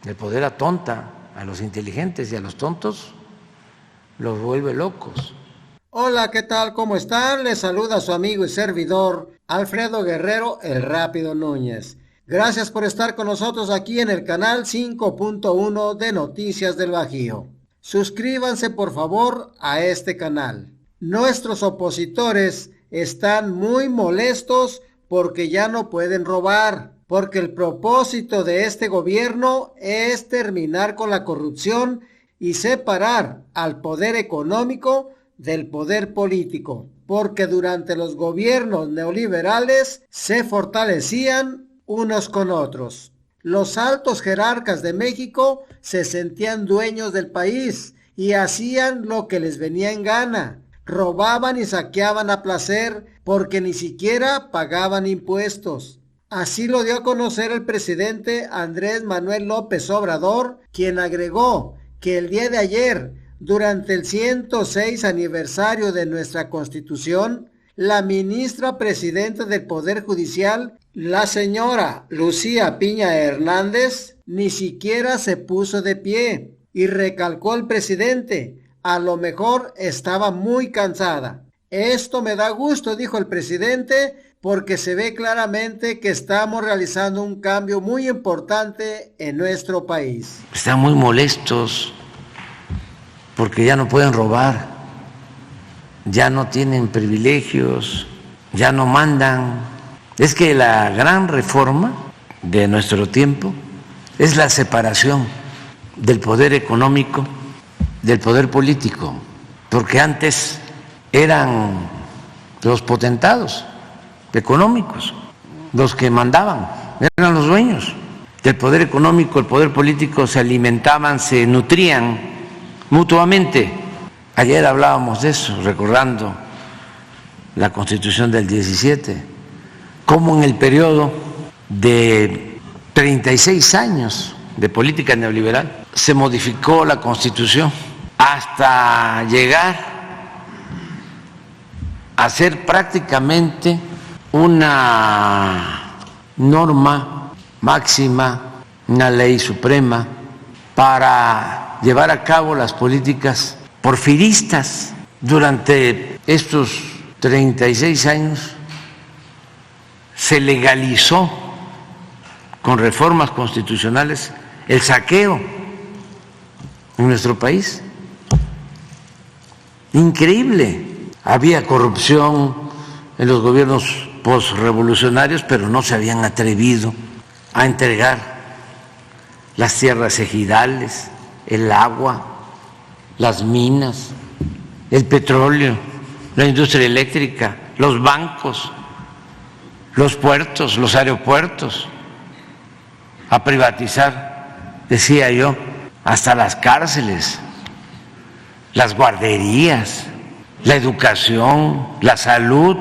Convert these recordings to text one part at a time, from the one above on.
El poder atonta a los inteligentes y a los tontos los vuelve locos. Hola, ¿qué tal? ¿Cómo están? Les saluda su amigo y servidor Alfredo Guerrero, el Rápido Núñez. Gracias por estar con nosotros aquí en el canal 5.1 de Noticias del Bajío. Suscríbanse por favor a este canal. Nuestros opositores están muy molestos porque ya no pueden robar, porque el propósito de este gobierno es terminar con la corrupción y separar al poder económico del poder político, porque durante los gobiernos neoliberales se fortalecían unos con otros. Los altos jerarcas de México se sentían dueños del país y hacían lo que les venía en gana. Robaban y saqueaban a placer porque ni siquiera pagaban impuestos. Así lo dio a conocer el presidente Andrés Manuel López Obrador, quien agregó que el día de ayer, durante el 106 aniversario de nuestra Constitución, la ministra presidenta del Poder Judicial, la señora Lucía Piña Hernández, ni siquiera se puso de pie, y recalcó el presidente, a lo mejor estaba muy cansada. Esto me da gusto, dijo el presidente, porque se ve claramente que estamos realizando un cambio muy importante en nuestro país. Están muy molestos porque ya no pueden robar, ya no tienen privilegios, ya no mandan. Es que la gran reforma de nuestro tiempo es la separación del poder económico del poder político, porque antes eran los potentados económicos los que mandaban, eran los dueños del poder económico, el poder político, se alimentaban, se nutrían mutuamente. Ayer hablábamos de eso, recordando la Constitución del 17, cómo en el periodo de 36 años de política neoliberal se modificó la Constitución hasta llegar a ser prácticamente una norma máxima, una ley suprema para llevar a cabo las políticas porfiristas. Durante estos 36 años se legalizó con reformas constitucionales el saqueo en nuestro país. Increíble. Había corrupción en los gobiernos posrevolucionarios, pero no se habían atrevido a entregar las tierras ejidales, el agua, las minas, el petróleo, la industria eléctrica, los bancos, los puertos, los aeropuertos, a privatizar, decía yo, hasta las cárceles, las guarderías, la educación, la salud,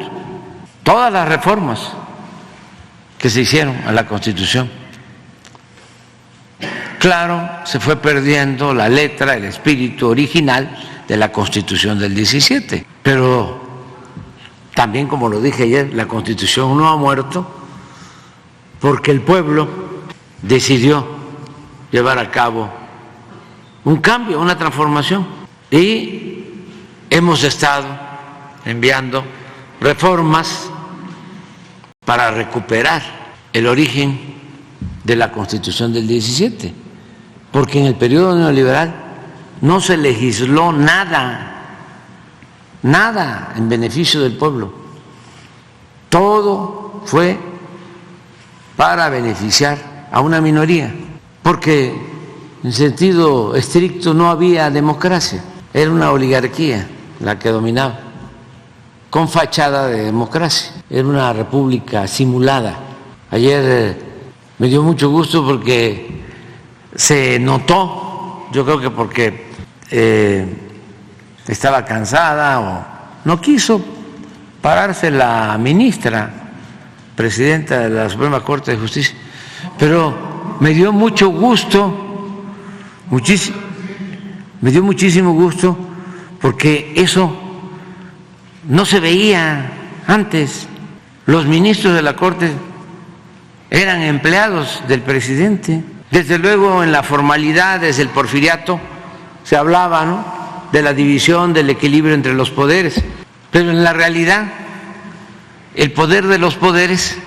todas las reformas que se hicieron a la Constitución. Claro, se fue perdiendo la letra, el espíritu original de la Constitución del 17, pero también, como lo dije ayer, la Constitución no ha muerto porque el pueblo decidió llevar a cabo un cambio, una transformación, y hemos estado enviando reformas para recuperar el origen de la Constitución del 17, porque en el periodo neoliberal no se legisló nada en beneficio del pueblo. Todo fue para beneficiar a una minoría, porque en sentido estricto no había democracia, era una oligarquía la que dominaba, con fachada de democracia, era una república simulada. Ayer me dio mucho gusto porque se notó, yo creo que porque estaba cansada o no quiso pararse la ministra, presidenta de la Suprema Corte de Justicia, pero me dio mucho gusto, me dio muchísimo gusto, porque eso no se veía antes. Los ministros de la Corte eran empleados del presidente, Desde luego en la formalidad, desde el porfiriato, se hablaba, ¿no?, de la división, del equilibrio entre los poderes, pero en la realidad el poder de los poderes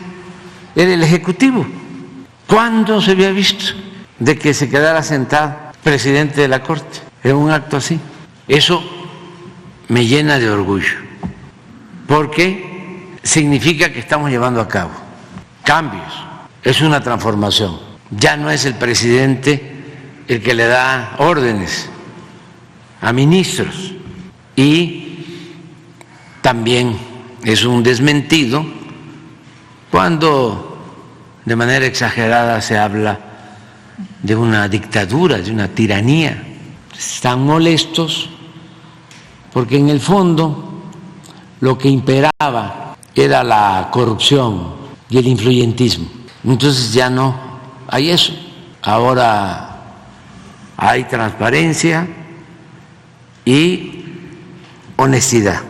era el Ejecutivo. ¿Cuándo se había visto de que se quedara sentado presidente de la Corte en un acto así? Eso me llena de orgullo, porque significa que estamos llevando a cabo cambios, es una transformación. Ya no es el presidente el que le da órdenes a ministros, y también es un desmentido cuando de manera exagerada se habla de una dictadura, de una tiranía. Están molestos porque en el fondo lo que imperaba era la corrupción y el influyentismo. Entonces ya no hay eso. Ahora hay transparencia y honestidad.